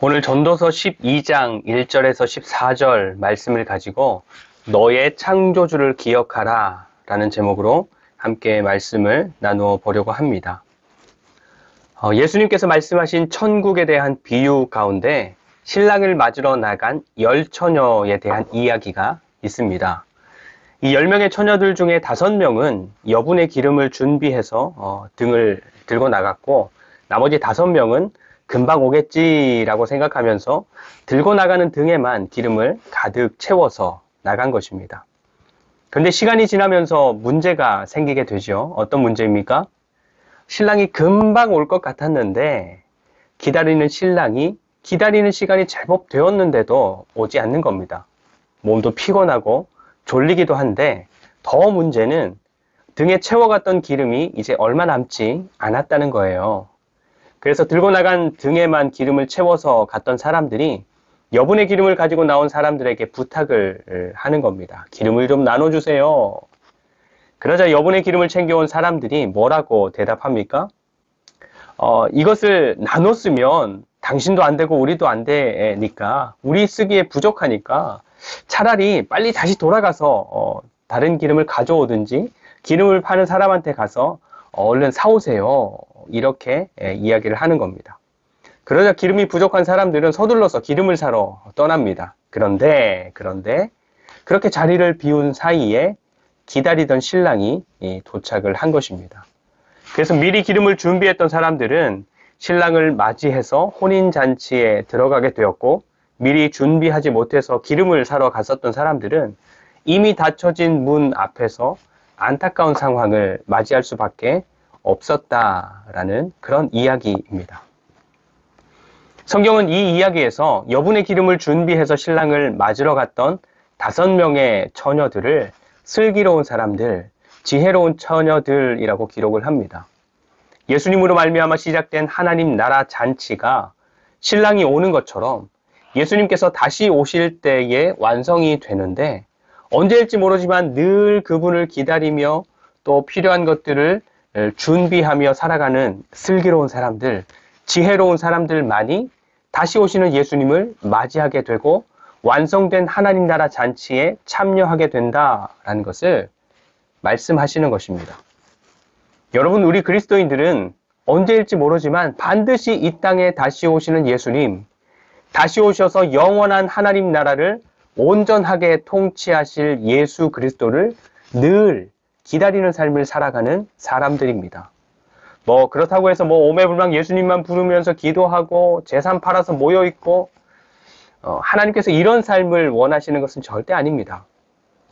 오늘 전도서 12장 1절에서 14절 말씀을 가지고 너의 창조주를 기억하라 라는 제목으로 함께 말씀을 나누어 보려고 합니다. 예수님께서 말씀하신 천국에 대한 비유 가운데 신랑을 맞으러 나간 10처녀에 대한 이야기가 있습니다. 이 10명의 처녀들 중에 5명은 여분의 기름을 준비해서 등을 들고 나갔고, 나머지 5명은 금방 오겠지라고 생각하면서 들고 나가는 등에만 기름을 가득 채워서 나간 것입니다. 그런데 시간이 지나면서 문제가 생기게 되죠. 어떤 문제입니까? 신랑이 금방 올 것 같았는데 기다리는 신랑이 기다리는 시간이 제법 되었는데도 오지 않는 겁니다. 몸도 피곤하고 졸리기도 한데 더 문제는 등에 채워갔던 기름이 이제 얼마 남지 않았다는 거예요. 그래서 들고 나간 등에만 기름을 채워서 갔던 사람들이 여분의 기름을 가지고 나온 사람들에게 부탁을 하는 겁니다. 기름을 좀 나눠주세요. 그러자 여분의 기름을 챙겨온 사람들이 뭐라고 대답합니까? 이것을 나눴으면 당신도 안 되고 우리도 안 되니까, 우리 쓰기에 부족하니까 차라리 빨리 다시 돌아가서 다른 기름을 가져오든지 기름을 파는 사람한테 가서 얼른 사오세요. 이렇게 이야기를 하는 겁니다. 그러자 기름이 부족한 사람들은 서둘러서 기름을 사러 떠납니다. 그런데 그렇게 자리를 비운 사이에 기다리던 신랑이 도착을 한 것입니다. 그래서 미리 기름을 준비했던 사람들은 신랑을 맞이해서 혼인잔치에 들어가게 되었고, 미리 준비하지 못해서 기름을 사러 갔었던 사람들은 이미 닫혀진 문 앞에서 안타까운 상황을 맞이할 수밖에 없었다라는 그런 이야기입니다. 성경은 이 이야기에서 여분의 기름을 준비해서 신랑을 맞으러 갔던 5명의 처녀들을 슬기로운 사람들, 지혜로운 처녀들이라고 기록을 합니다. 예수님으로 말미암아 시작된 하나님 나라 잔치가 신랑이 오는 것처럼 예수님께서 다시 오실 때에 완성이 되는데, 언제일지 모르지만 늘 그분을 기다리며 또 필요한 것들을 준비하며 살아가는 슬기로운 사람들, 지혜로운 사람들만이 다시 오시는 예수님을 맞이하게 되고 완성된 하나님 나라 잔치에 참여하게 된다라는 것을 말씀하시는 것입니다. 여러분, 우리 그리스도인들은 언제일지 모르지만 반드시 이 땅에 다시 오시는 예수님, 다시 오셔서 영원한 하나님 나라를 온전하게 통치하실 예수 그리스도를 늘 기다리는 삶을 살아가는 사람들입니다. 그렇다고 해서 오매불망 예수님만 부르면서 기도하고 재산 팔아서 모여있고, 하나님께서 이런 삶을 원하시는 것은 절대 아닙니다.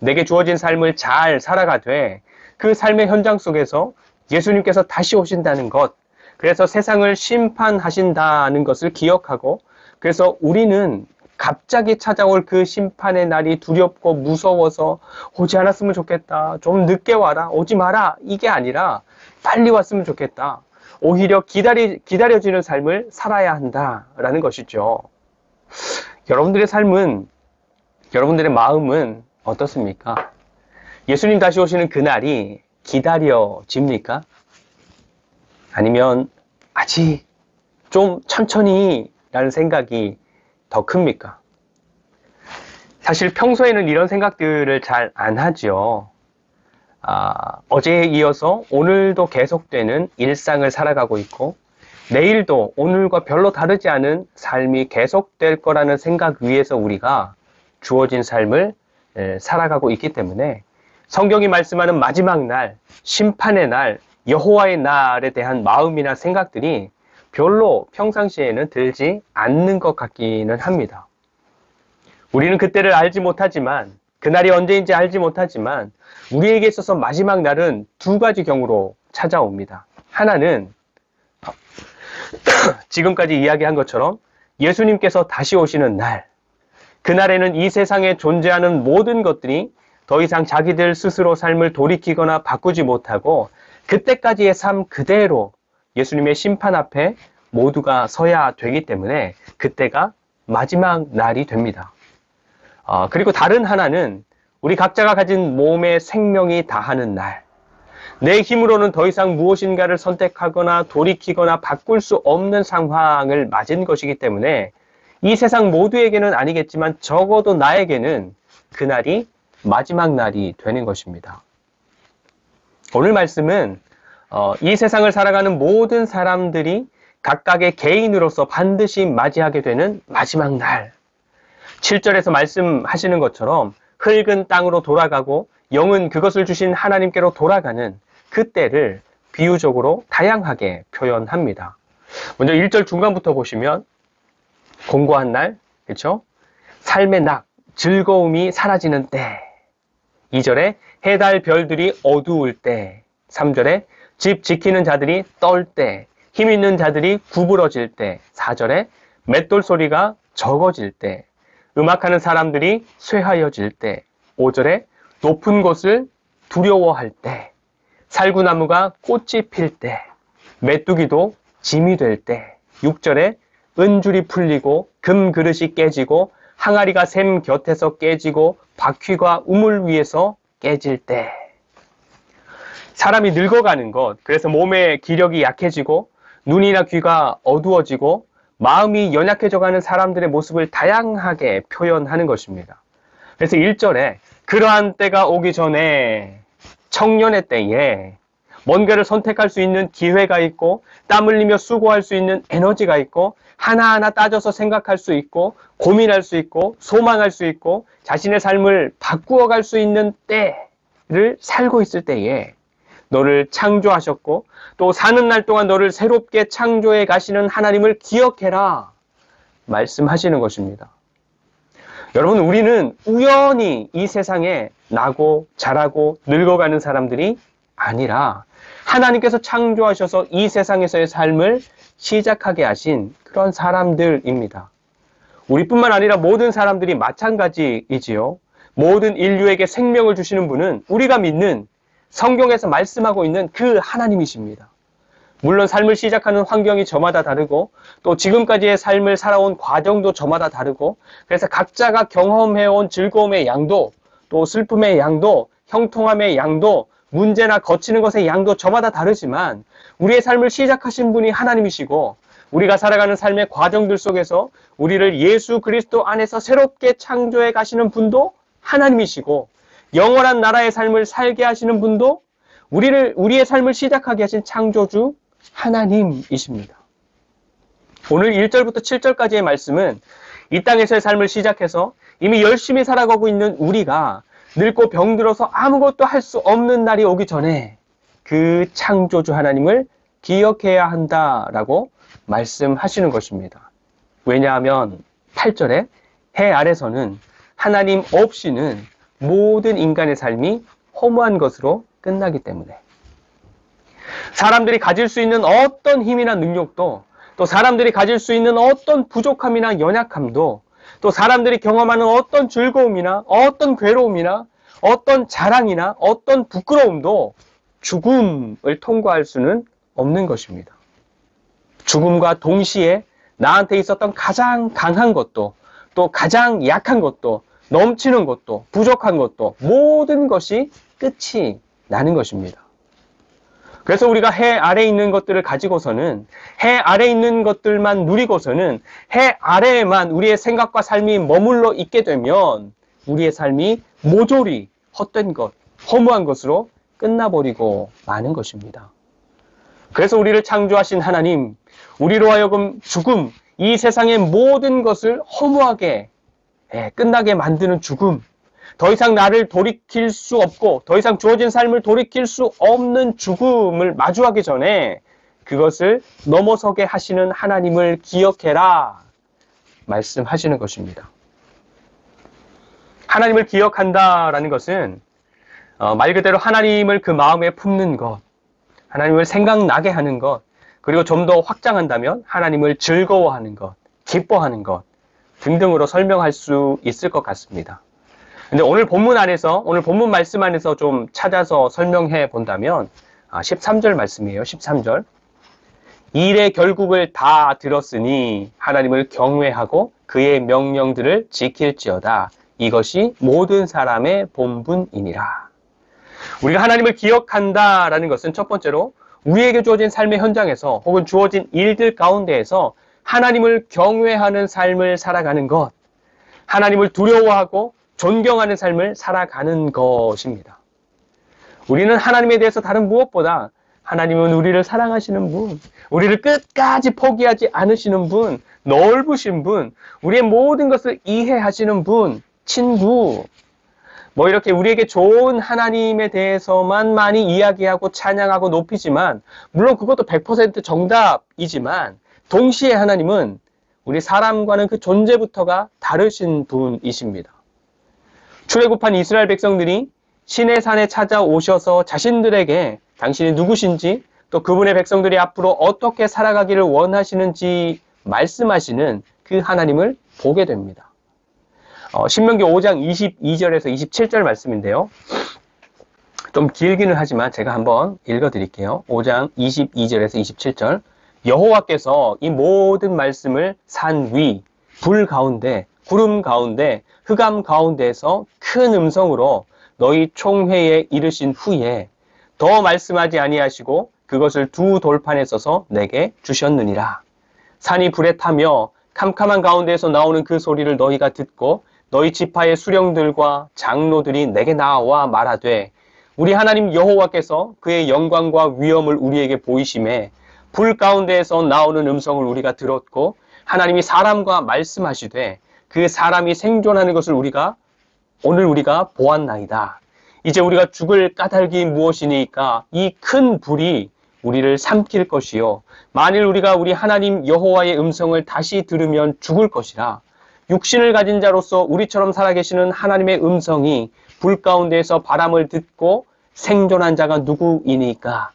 내게 주어진 삶을 잘 살아가되 그 삶의 현장 속에서 예수님께서 다시 오신다는 것, 그래서 세상을 심판하신다는 것을 기억하고, 그래서 우리는 갑자기 찾아올 그 심판의 날이 두렵고 무서워서 오지 않았으면 좋겠다, 좀 늦게 와라, 오지 마라, 이게 아니라 빨리 왔으면 좋겠다, 오히려 기다려지는 삶을 살아야 한다라는 것이죠. 여러분들의 삶은, 여러분들의 마음은 어떻습니까? 예수님 다시 오시는 그날이 기다려집니까? 아니면 아직 좀 천천히 라는 생각이 더 큽니까? 사실 평소에는 이런 생각들을 잘 안 하죠. 어제에 이어서 오늘도 계속되는 일상을 살아가고 있고, 내일도 오늘과 별로 다르지 않은 삶이 계속될 거라는 생각 위에서 우리가 주어진 삶을 살아가고 있기 때문에 성경이 말씀하는 마지막 날, 심판의 날, 여호와의 날에 대한 마음이나 생각들이 별로 평상시에는 들지 않는 것 같기는 합니다. 우리는 그때를 알지 못하지만, 그날이 언제인지 알지 못하지만, 우리에게 있어서 마지막 날은 2가지 경우로 찾아옵니다. 하나는 지금까지 이야기한 것처럼 예수님께서 다시 오시는 날, 그날에는 이 세상에 존재하는 모든 것들이 더 이상 자기들 스스로 삶을 돌이키거나 바꾸지 못하고 그때까지의 삶 그대로 예수님의 심판 앞에 모두가 서야 되기 때문에 그때가 마지막 날이 됩니다. 그리고 다른 하나는 우리 각자가 가진 몸의 생명이 다하는 날, 내 힘으로는 더 이상 무엇인가를 선택하거나 돌이키거나 바꿀 수 없는 상황을 맞은 것이기 때문에 이 세상 모두에게는 아니겠지만 적어도 나에게는 그날이 마지막 날이 되는 것입니다. 오늘 말씀은 이 세상을 살아가는 모든 사람들이 각각의 개인으로서 반드시 맞이하게 되는 마지막 날. 7절에서 말씀하시는 것처럼 흙은 땅으로 돌아가고 영은 그것을 주신 하나님께로 돌아가는 그때를 비유적으로 다양하게 표현합니다. 먼저 1절 중간부터 보시면 공고한 날, 그렇죠? 삶의 낙, 즐거움이 사라지는 때. 2절에 해, 달, 별들이 어두울 때. 3절에 집 지키는 자들이 떨 때. 힘 있는 자들이 구부러질 때. 4절에 맷돌 소리가 적어질 때. 음악하는 사람들이 쇠하여질 때. 5절에 높은 곳을 두려워할 때. 살구나무가 꽃이 필 때. 메뚜기도 짐이 될 때. 6절에 은줄이 풀리고 금 그릇이 깨지고 항아리가 샘 곁에서 깨지고 바퀴가 우물 위에서 깨질 때. 사람이 늙어가는 것, 그래서 몸의 기력이 약해지고 눈이나 귀가 어두워지고 마음이 연약해져가는 사람들의 모습을 다양하게 표현하는 것입니다. 그래서 1절에 그러한 때가 오기 전에 청년의 때에 뭔가를 선택할 수 있는 기회가 있고 땀 흘리며 수고할 수 있는 에너지가 있고 하나하나 따져서 생각할 수 있고 고민할 수 있고 소망할 수 있고 자신의 삶을 바꾸어 갈 수 있는 때를 살고 있을 때에 너를 창조하셨고 또 사는 날 동안 너를 새롭게 창조해 가시는 하나님을 기억해라 말씀하시는 것입니다. 여러분, 우리는 우연히 이 세상에 나고 자라고 늙어가는 사람들이 아니라 하나님께서 창조하셔서 이 세상에서의 삶을 시작하게 하신 그런 사람들입니다. 우리뿐만 아니라 모든 사람들이 마찬가지이지요. 모든 인류에게 생명을 주시는 분은 우리가 믿는 성경에서 말씀하고 있는 그 하나님이십니다. 물론 삶을 시작하는 환경이 저마다 다르고 또 지금까지의 삶을 살아온 과정도 저마다 다르고 그래서 각자가 경험해온 즐거움의 양도 또 슬픔의 양도 형통함의 양도 문제나 거치는 것의 양도 저마다 다르지만 우리의 삶을 시작하신 분이 하나님이시고 우리가 살아가는 삶의 과정들 속에서 우리를 예수 그리스도 안에서 새롭게 창조해 가시는 분도 하나님이시고 영원한 나라의 삶을 살게 하시는 분도 우리의 삶을 시작하게 하신 창조주 하나님이십니다. 오늘 1절부터 7절까지의 말씀은 이 땅에서의 삶을 시작해서 이미 열심히 살아가고 있는 우리가 늙고 병들어서 아무것도 할 수 없는 날이 오기 전에 그 창조주 하나님을 기억해야 한다라고 말씀하시는 것입니다. 왜냐하면 8절에 해 아래서는 하나님 없이는 모든 인간의 삶이 허무한 것으로 끝나기 때문에 사람들이 가질 수 있는 어떤 힘이나 능력도 또 사람들이 가질 수 있는 어떤 부족함이나 연약함도 또 사람들이 경험하는 어떤 즐거움이나 어떤 괴로움이나 어떤 자랑이나 어떤 부끄러움도 죽음을 통과할 수는 없는 것입니다. 죽음과 동시에 나한테 있었던 가장 강한 것도 또 가장 약한 것도 넘치는 것도 부족한 것도 모든 것이 끝이 나는 것입니다. 그래서 우리가 해 아래에 있는 것들을 가지고서는 해 아래에 있는 것들만 누리고서는 해 아래에만 우리의 생각과 삶이 머물러 있게 되면 우리의 삶이 모조리 헛된 것, 허무한 것으로 끝나버리고 마는 것입니다. 그래서 우리를 창조하신 하나님, 우리로 하여금 죽음, 이 세상의 모든 것을 허무하게 끝나게 만드는 죽음, 더 이상 나를 돌이킬 수 없고 더 이상 주어진 삶을 돌이킬 수 없는 죽음을 마주하기 전에 그것을 넘어서게 하시는 하나님을 기억해라 말씀하시는 것입니다. 하나님을 기억한다라는 것은 말 그대로 하나님을 그 마음에 품는 것, 하나님을 생각나게 하는 것, 그리고 좀 더 확장한다면 하나님을 즐거워하는 것, 기뻐하는 것 등등으로 설명할 수 있을 것 같습니다. 근데 오늘 본문 말씀 안에서 좀 찾아서 설명해 본다면 13절 말씀이에요. 13절. 일의 결국을 다 들었으니 하나님을 경외하고 그의 명령들을 지킬지어다. 이것이 모든 사람의 본분이니라. 우리가 하나님을 기억한다라는 것은 첫 번째로 우리에게 주어진 삶의 현장에서 혹은 주어진 일들 가운데에서 하나님을 경외하는 삶을 살아가는 것, 하나님을 두려워하고 존경하는 삶을 살아가는 것입니다. 우리는 하나님에 대해서 다른 무엇보다 하나님은 우리를 사랑하시는 분, 우리를 끝까지 포기하지 않으시는 분, 넓으신 분, 우리의 모든 것을 이해하시는 분, 친구, 뭐 이렇게 우리에게 좋은 하나님에 대해서만 많이 이야기하고 찬양하고 높이지만, 물론 그것도 100% 정답이지만 동시에 하나님은 우리 사람과는 그 존재부터가 다르신 분이십니다. 출애굽한 이스라엘 백성들이 시내 산에 찾아오셔서 자신들에게 당신이 누구신지, 또 그분의 백성들이 앞으로 어떻게 살아가기를 원하시는지 말씀하시는 그 하나님을 보게 됩니다. 신명기 5장 22절에서 27절 말씀인데요. 좀 길기는 하지만 제가 한번 읽어드릴게요. 5장 22절에서 27절. 여호와께서 이 모든 말씀을 산 위, 불 가운데, 구름 가운데, 흑암 가운데에서 큰 음성으로 너희 총회에 이르신 후에 더 말씀하지 아니하시고 그것을 두 돌판에 써서 내게 주셨느니라. 산이 불에 타며 캄캄한 가운데에서 나오는 그 소리를 너희가 듣고 너희 지파의 수령들과 장로들이 내게 나와 말하되 우리 하나님 여호와께서 그의 영광과 위엄을 우리에게 보이심에 불 가운데에서 나오는 음성을 우리가 들었고 하나님이 사람과 말씀하시되 그 사람이 생존하는 것을 오늘 우리가 보았나이다. 이제 우리가 죽을 까닭이 무엇이니까 이 큰 불이 우리를 삼킬 것이요 만일 우리가 우리 하나님 여호와의 음성을 다시 들으면 죽을 것이라. 육신을 가진 자로서 우리처럼 살아계시는 하나님의 음성이 불 가운데에서 바람을 듣고 생존한 자가 누구이니까.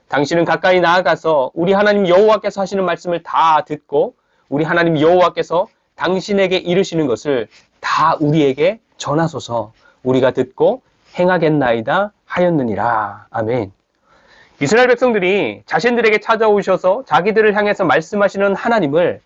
당신은 가까이 나아가서 우리 하나님 여호와께서 하시는 말씀을 다 듣고 우리 하나님 여호와께서 당신에게 이르시는 것을 다 우리에게 전하소서. 우리가 듣고 행하겠나이다 하였느니라. 아멘. 이스라엘 백성들이 자신들에게 찾아오셔서 자기들을 향해서 말씀하시는 하나님을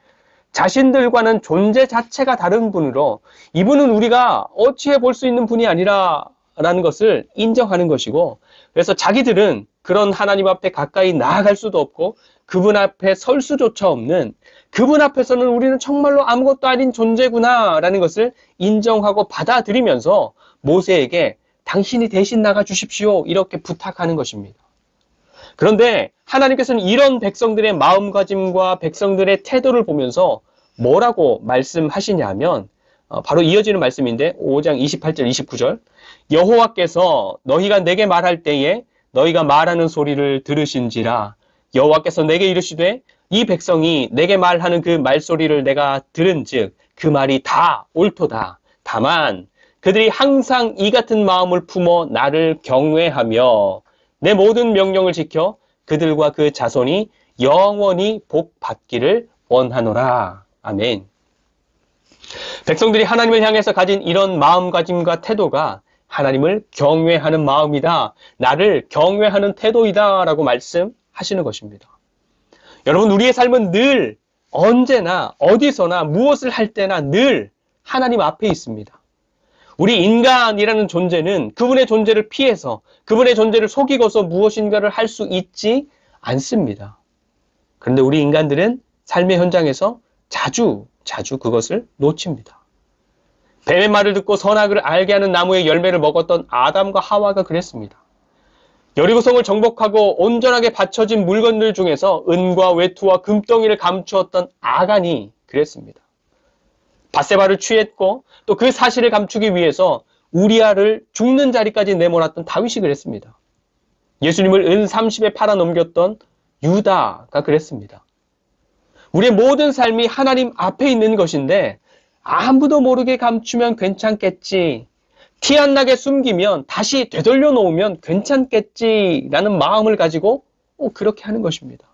자신들과는 존재 자체가 다른 분으로 이분은 우리가 어찌해 볼 수 있는 분이 아니라라는 것을 인정하는 것이고, 그래서 자기들은 그런 하나님 앞에 가까이 나아갈 수도 없고 그분 앞에 설 수조차 없는, 그분 앞에서는 우리는 정말로 아무것도 아닌 존재구나라는 것을 인정하고 받아들이면서 모세에게 당신이 대신 나가 주십시오 이렇게 부탁하는 것입니다. 그런데 하나님께서는 이런 백성들의 마음가짐과 백성들의 태도를 보면서 뭐라고 말씀하시냐면 바로 이어지는 말씀인데 5장 28절 29절 여호와께서 너희가 내게 말할 때에 너희가 말하는 소리를 들으신지라. 여호와께서 내게 이르시되 이 백성이 내게 말하는 그 말소리를 내가 들은즉 그 말이 다 옳도다. 다만 그들이 항상 이 같은 마음을 품어 나를 경외하며 내 모든 명령을 지켜 그들과 그 자손이 영원히 복 받기를 원하노라. 아멘. 백성들이 하나님을 향해서 가진 이런 마음가짐과 태도가 하나님을 경외하는 마음이다. 나를 경외하는 태도이다 라고 말씀하시는 것입니다. 여러분, 우리의 삶은 늘 언제나 어디서나 무엇을 할 때나 늘 하나님 앞에 있습니다. 우리 인간이라는 존재는 그분의 존재를 피해서 그분의 존재를 속이고서 무엇인가를 할 수 있지 않습니다. 그런데 우리 인간들은 삶의 현장에서 자주 그것을 놓칩니다. 뱀의 말을 듣고 선악을 알게 하는 나무의 열매를 먹었던 아담과 하와가 그랬습니다. 여리고성을 정복하고 온전하게 바쳐진 물건들 중에서 은과 외투와 금덩이를 감추었던 아간이 그랬습니다. 밧세바를 취했고 또 그 사실을 감추기 위해서 우리아를 죽는 자리까지 내몰았던 다윗이 그랬습니다. 예수님을 은 30에 팔아 넘겼던 유다가 그랬습니다. 우리의 모든 삶이 하나님 앞에 있는 것인데 아무도 모르게 감추면 괜찮겠지, 티 안 나게 숨기면 다시 되돌려 놓으면 괜찮겠지라는 마음을 가지고 그렇게 하는 것입니다.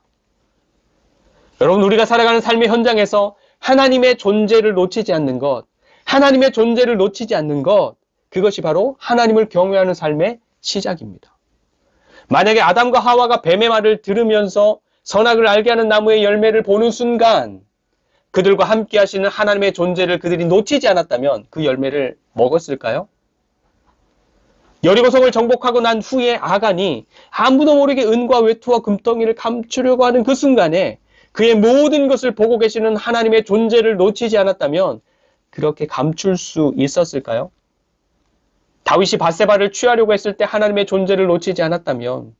여러분, 우리가 살아가는 삶의 현장에서 하나님의 존재를 놓치지 않는 것, 하나님의 존재를 놓치지 않는 것, 그것이 바로 하나님을 경외하는 삶의 시작입니다. 만약에 아담과 하와가 뱀의 말을 들으면서 선악을 알게 하는 나무의 열매를 보는 순간 그들과 함께 하시는 하나님의 존재를 그들이 놓치지 않았다면 그 열매를 먹었을까요? 여리고성을 정복하고 난 후에 아간이 아무도 모르게 은과 외투와 금덩이를 감추려고 하는 그 순간에 그의 모든 것을 보고 계시는 하나님의 존재를 놓치지 않았다면 그렇게 감출 수 있었을까요? 다윗이 밧세바를 취하려고 했을 때 하나님의 존재를 놓치지 않았다면,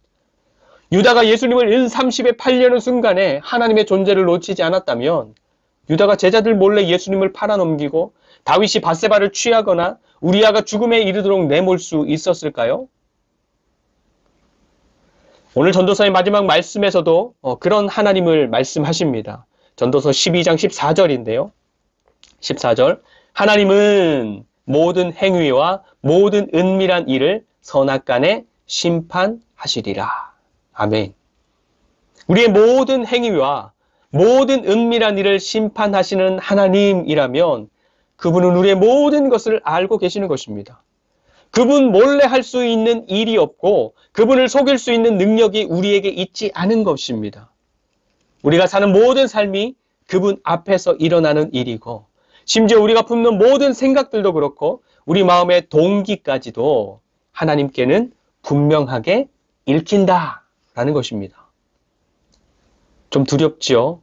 유다가 예수님을 은 30에 팔려는 순간에 하나님의 존재를 놓치지 않았다면, 유다가 제자들 몰래 예수님을 팔아넘기고 다윗이 밧세바를 취하거나 우리아가 죽음에 이르도록 내몰 수 있었을까요? 오늘 전도서의 마지막 말씀에서도 그런 하나님을 말씀하십니다. 전도서 12장 14절인데요. 14절, 하나님은 모든 행위와 모든 은밀한 일을 선악간에 심판하시리라. 아멘. 우리의 모든 행위와 모든 은밀한 일을 심판하시는 하나님이라면 그분은 우리의 모든 것을 알고 계시는 것입니다. 그분 몰래 할 수 있는 일이 없고 그분을 속일 수 있는 능력이 우리에게 있지 않은 것입니다. 우리가 사는 모든 삶이 그분 앞에서 일어나는 일이고, 심지어 우리가 품는 모든 생각들도 그렇고 우리 마음의 동기까지도 하나님께는 분명하게 읽힌다라는 것입니다. 좀 두렵지요?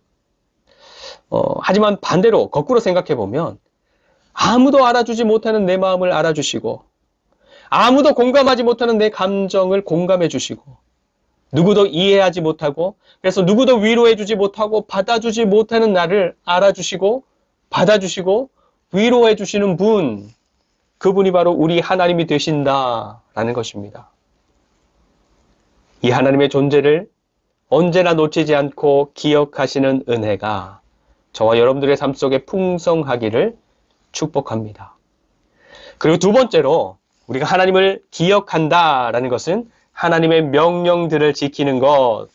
하지만 반대로 거꾸로 생각해 보면 아무도 알아주지 못하는 내 마음을 알아주시고 아무도 공감하지 못하는 내 감정을 공감해 주시고 누구도 이해하지 못하고 그래서 누구도 위로해 주지 못하고 받아주지 못하는 나를 알아주시고 받아주시고 위로해 주시는 분, 그분이 바로 우리 하나님이 되신다라는 것입니다. 이 하나님의 존재를 언제나 놓치지 않고 기억하시는 은혜가 저와 여러분들의 삶 속에 풍성하기를 축복합니다. 그리고 두 번째로 우리가 하나님을 기억한다라는 것은 하나님의 명령들을 지키는 것,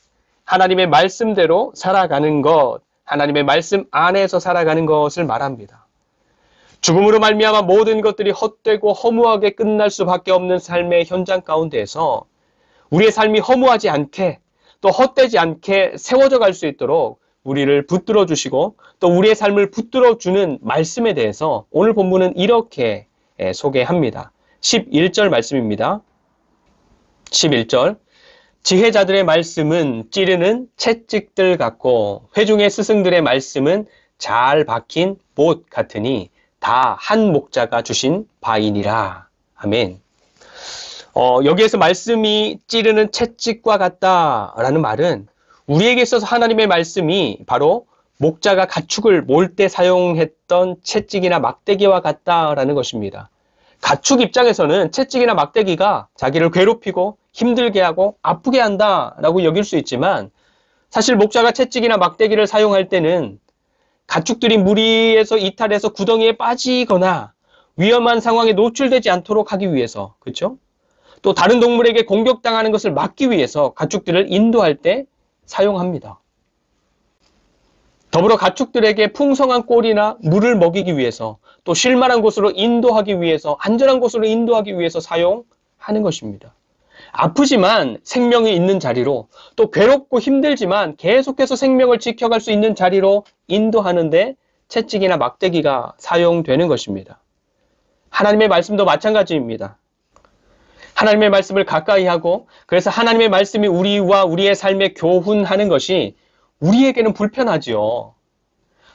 하나님의 말씀대로 살아가는 것, 하나님의 말씀 안에서 살아가는 것을 말합니다. 죽음으로 말미암아 모든 것들이 헛되고 허무하게 끝날 수밖에 없는 삶의 현장 가운데에서 우리의 삶이 허무하지 않게 또 헛되지 않게 세워져 갈 수 있도록 우리를 붙들어 주시고 또 우리의 삶을 붙들어 주는 말씀에 대해서 오늘 본문은 이렇게 소개합니다. 11절 말씀입니다. 11절, 지혜자들의 말씀은 찌르는 채찍들 같고 회중의 스승들의 말씀은 잘 박힌 못 같으니 다 한 목자가 주신 바이니라. 아멘. 여기에서 말씀이 찌르는 채찍과 같다라는 말은 우리에게 있어서 하나님의 말씀이 바로 목자가 가축을 몰 때 사용했던 채찍이나 막대기와 같다라는 것입니다. 가축 입장에서는 채찍이나 막대기가 자기를 괴롭히고 힘들게 하고 아프게 한다라고 여길 수 있지만 사실 목자가 채찍이나 막대기를 사용할 때는 가축들이 무리에서 이탈해서 구덩이에 빠지거나 위험한 상황에 노출되지 않도록 하기 위해서, 그렇죠? 또 다른 동물에게 공격당하는 것을 막기 위해서 가축들을 인도할 때 사용합니다. 더불어 가축들에게 풍성한 꼴이나 물을 먹이기 위해서 또 쉴만한 곳으로 인도하기 위해서 안전한 곳으로 인도하기 위해서 사용하는 것입니다. 아프지만 생명이 있는 자리로 또 괴롭고 힘들지만 계속해서 생명을 지켜갈 수 있는 자리로 인도하는데 채찍이나 막대기가 사용되는 것입니다. 하나님의 말씀도 마찬가지입니다. 하나님의 말씀을 가까이 하고 그래서 하나님의 말씀이 우리와 우리의 삶에 교훈하는 것이 우리에게는 불편하지요.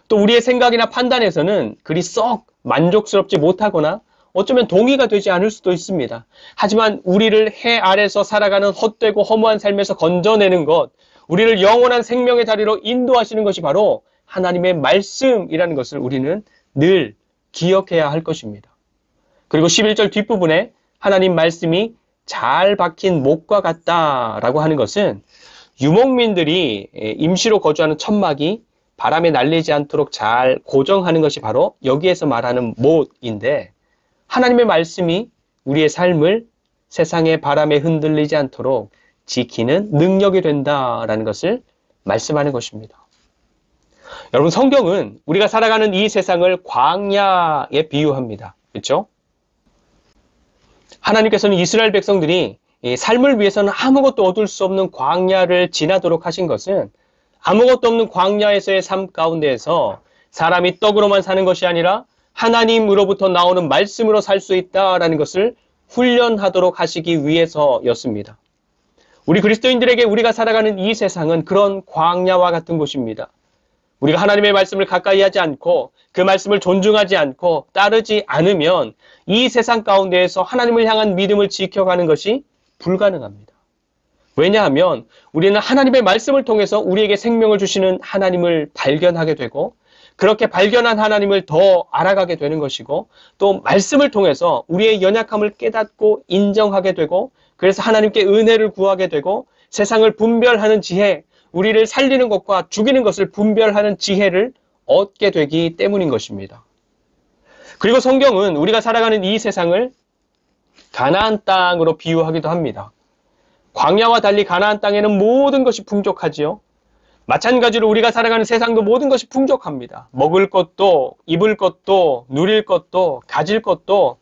또 우리의 생각이나 판단에서는 그리 썩 만족스럽지 못하거나 어쩌면 동의가 되지 않을 수도 있습니다. 하지만 우리를 해 아래서 살아가는 헛되고 허무한 삶에서 건져내는 것, 우리를 영원한 생명의 자리로 인도하시는 것이 바로 하나님의 말씀이라는 것을 우리는 늘 기억해야 할 것입니다. 그리고 11절 뒷부분에 하나님 말씀이 잘 박힌 목과 같다라고 하는 것은 유목민들이 임시로 거주하는 천막이 바람에 날리지 않도록 잘 고정하는 것이 바로 여기에서 말하는 못인데 하나님의 말씀이 우리의 삶을 세상의 바람에 흔들리지 않도록 지키는 능력이 된다라는 것을 말씀하는 것입니다. 여러분, 성경은 우리가 살아가는 이 세상을 광야에 비유합니다. 그렇죠? 하나님께서는 이스라엘 백성들이 삶을 위해서는 아무것도 얻을 수 없는 광야를 지나도록 하신 것은 아무것도 없는 광야에서의 삶 가운데에서 사람이 떡으로만 사는 것이 아니라 하나님으로부터 나오는 말씀으로 살 수 있다라는 것을 훈련하도록 하시기 위해서였습니다. 우리 그리스도인들에게 우리가 살아가는 이 세상은 그런 광야와 같은 곳입니다. 우리가 하나님의 말씀을 가까이 하지 않고 그 말씀을 존중하지 않고 따르지 않으면 이 세상 가운데에서 하나님을 향한 믿음을 지켜가는 것이 불가능합니다. 왜냐하면 우리는 하나님의 말씀을 통해서 우리에게 생명을 주시는 하나님을 발견하게 되고 그렇게 발견한 하나님을 더 알아가게 되는 것이고 또 말씀을 통해서 우리의 연약함을 깨닫고 인정하게 되고 그래서 하나님께 은혜를 구하게 되고 세상을 분별하는 지혜, 우리를 살리는 것과 죽이는 것을 분별하는 지혜를 얻게 되기 때문인 것입니다. 그리고 성경은 우리가 살아가는 이 세상을 가나안 땅으로 비유하기도 합니다. 광야와 달리 가나안 땅에는 모든 것이 풍족하지요. 마찬가지로 우리가 살아가는 세상도 모든 것이 풍족합니다. 먹을 것도, 입을 것도, 누릴 것도, 가질 것도,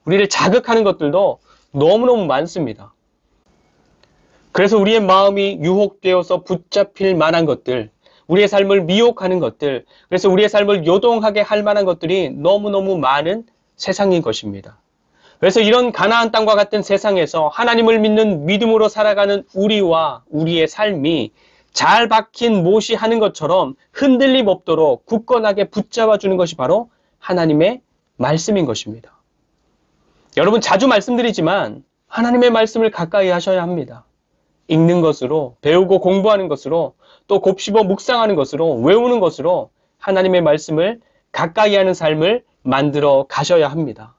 우리를 자극하는 것들도 너무너무 많습니다. 그래서 우리의 마음이 유혹되어서 붙잡힐 만한 것들, 우리의 삶을 미혹하는 것들, 그래서 우리의 삶을 요동하게 할 만한 것들이 너무너무 많은 세상인 것입니다. 그래서 이런 가나안 땅과 같은 세상에서 하나님을 믿는 믿음으로 살아가는 우리와 우리의 삶이 잘 박힌 못이 하는 것처럼 흔들림 없도록 굳건하게 붙잡아주는 것이 바로 하나님의 말씀인 것입니다. 여러분 자주 말씀드리지만 하나님의 말씀을 가까이 하셔야 합니다. 읽는 것으로, 배우고 공부하는 것으로, 또 곱씹어 묵상하는 것으로, 외우는 것으로 하나님의 말씀을 가까이 하는 삶을 만들어 가셔야 합니다.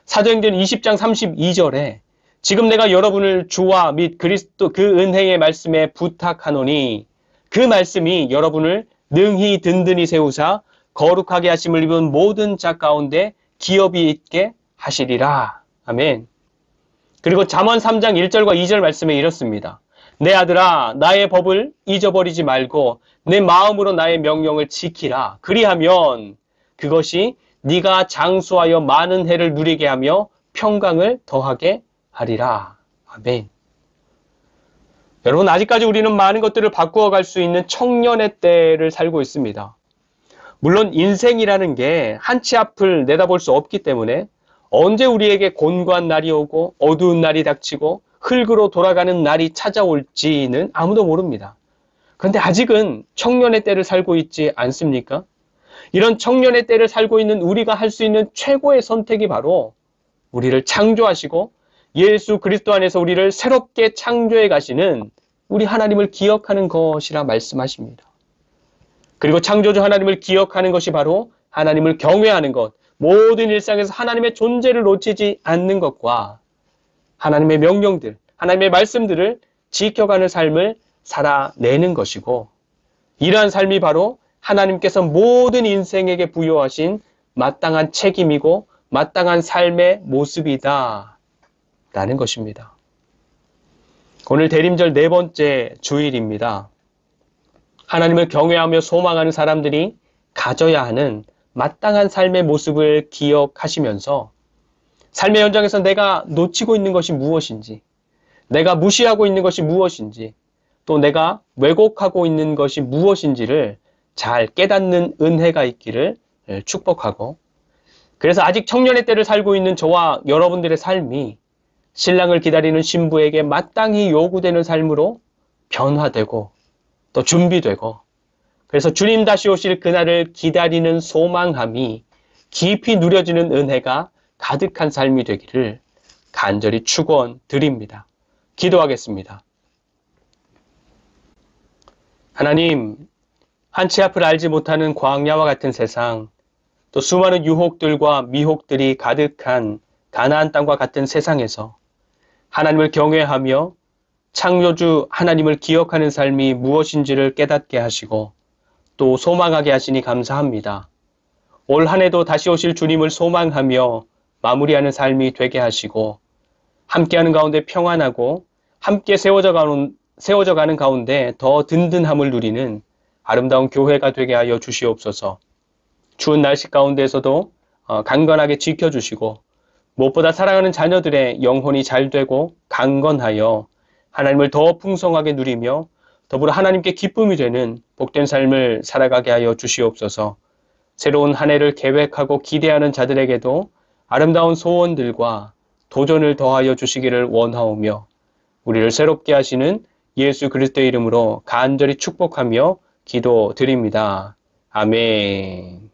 사도행전 20장 32절에 지금 내가 여러분을 주와 및 그리스도 그 은혜의 말씀에 부탁하노니 그 말씀이 여러분을 능히 든든히 세우사 거룩하게 하심을 입은 모든 자 가운데 기업이 있게 하시리라. 아멘. 그리고 잠언 3장 1절과 2절 말씀에 이렇습니다. 내 아들아 나의 법을 잊어버리지 말고 내 마음으로 나의 명령을 지키라. 그리하면 그것이 네가 장수하여 많은 해를 누리게 하며 평강을 더하게 하리라. 아멘. 여러분 아직까지 우리는 많은 것들을 바꾸어 갈 수 있는 청년의 때를 살고 있습니다. 물론 인생이라는 게 한치 앞을 내다볼 수 없기 때문에 언제 우리에게 곤고한 날이 오고 어두운 날이 닥치고 흙으로 돌아가는 날이 찾아올지는 아무도 모릅니다. 그런데 아직은 청년의 때를 살고 있지 않습니까? 이런 청년의 때를 살고 있는 우리가 할 수 있는 최고의 선택이 바로 우리를 창조하시고 예수 그리스도 안에서 우리를 새롭게 창조해 가시는 우리 하나님을 기억하는 것이라 말씀하십니다. 그리고 창조주 하나님을 기억하는 것이 바로 하나님을 경외하는 것, 모든 일상에서 하나님의 존재를 놓치지 않는 것과 하나님의 명령들, 하나님의 말씀들을 지켜가는 삶을 살아내는 것이고 이러한 삶이 바로 하나님께서 모든 인생에게 부여하신 마땅한 책임이고 마땅한 삶의 모습이다 라는 것입니다. 오늘 대림절 네 번째 주일입니다. 하나님을 경외하며 소망하는 사람들이 가져야 하는 마땅한 삶의 모습을 기억하시면서 삶의 현장에서 내가 놓치고 있는 것이 무엇인지, 내가 무시하고 있는 것이 무엇인지, 또 내가 왜곡하고 있는 것이 무엇인지를 잘 깨닫는 은혜가 있기를 축복하고, 그래서 아직 청년의 때를 살고 있는 저와 여러분들의 삶이 신랑을 기다리는 신부에게 마땅히 요구되는 삶으로 변화되고 또 준비되고, 그래서 주님 다시 오실 그날을 기다리는 소망함이 깊이 누려지는 은혜가 가득한 삶이 되기를 간절히 축원드립니다. 기도하겠습니다. 하나님, 한치 앞을 알지 못하는 광야와 같은 세상, 또 수많은 유혹들과 미혹들이 가득한 가나안 땅과 같은 세상에서 하나님을 경외하며 창조주 하나님을 기억하는 삶이 무엇인지를 깨닫게 하시고 또 소망하게 하시니 감사합니다. 올 한 해도 다시 오실 주님을 소망하며 마무리하는 삶이 되게 하시고 함께하는 가운데 평안하고 함께 세워져 가는 가운데 더 든든함을 누리는 아름다운 교회가 되게 하여 주시옵소서. 추운 날씨 가운데에서도 강건하게 지켜주시고 무엇보다 사랑하는 자녀들의 영혼이 잘 되고 강건하여 하나님을 더 풍성하게 누리며 더불어 하나님께 기쁨이 되는 복된 삶을 살아가게 하여 주시옵소서. 새로운 한 해를 계획하고 기대하는 자들에게도 아름다운 소원들과 도전을 더하여 주시기를 원하오며 우리를 새롭게 하시는 예수 그리스도의 이름으로 간절히 축복하며 기도드립니다. 아멘.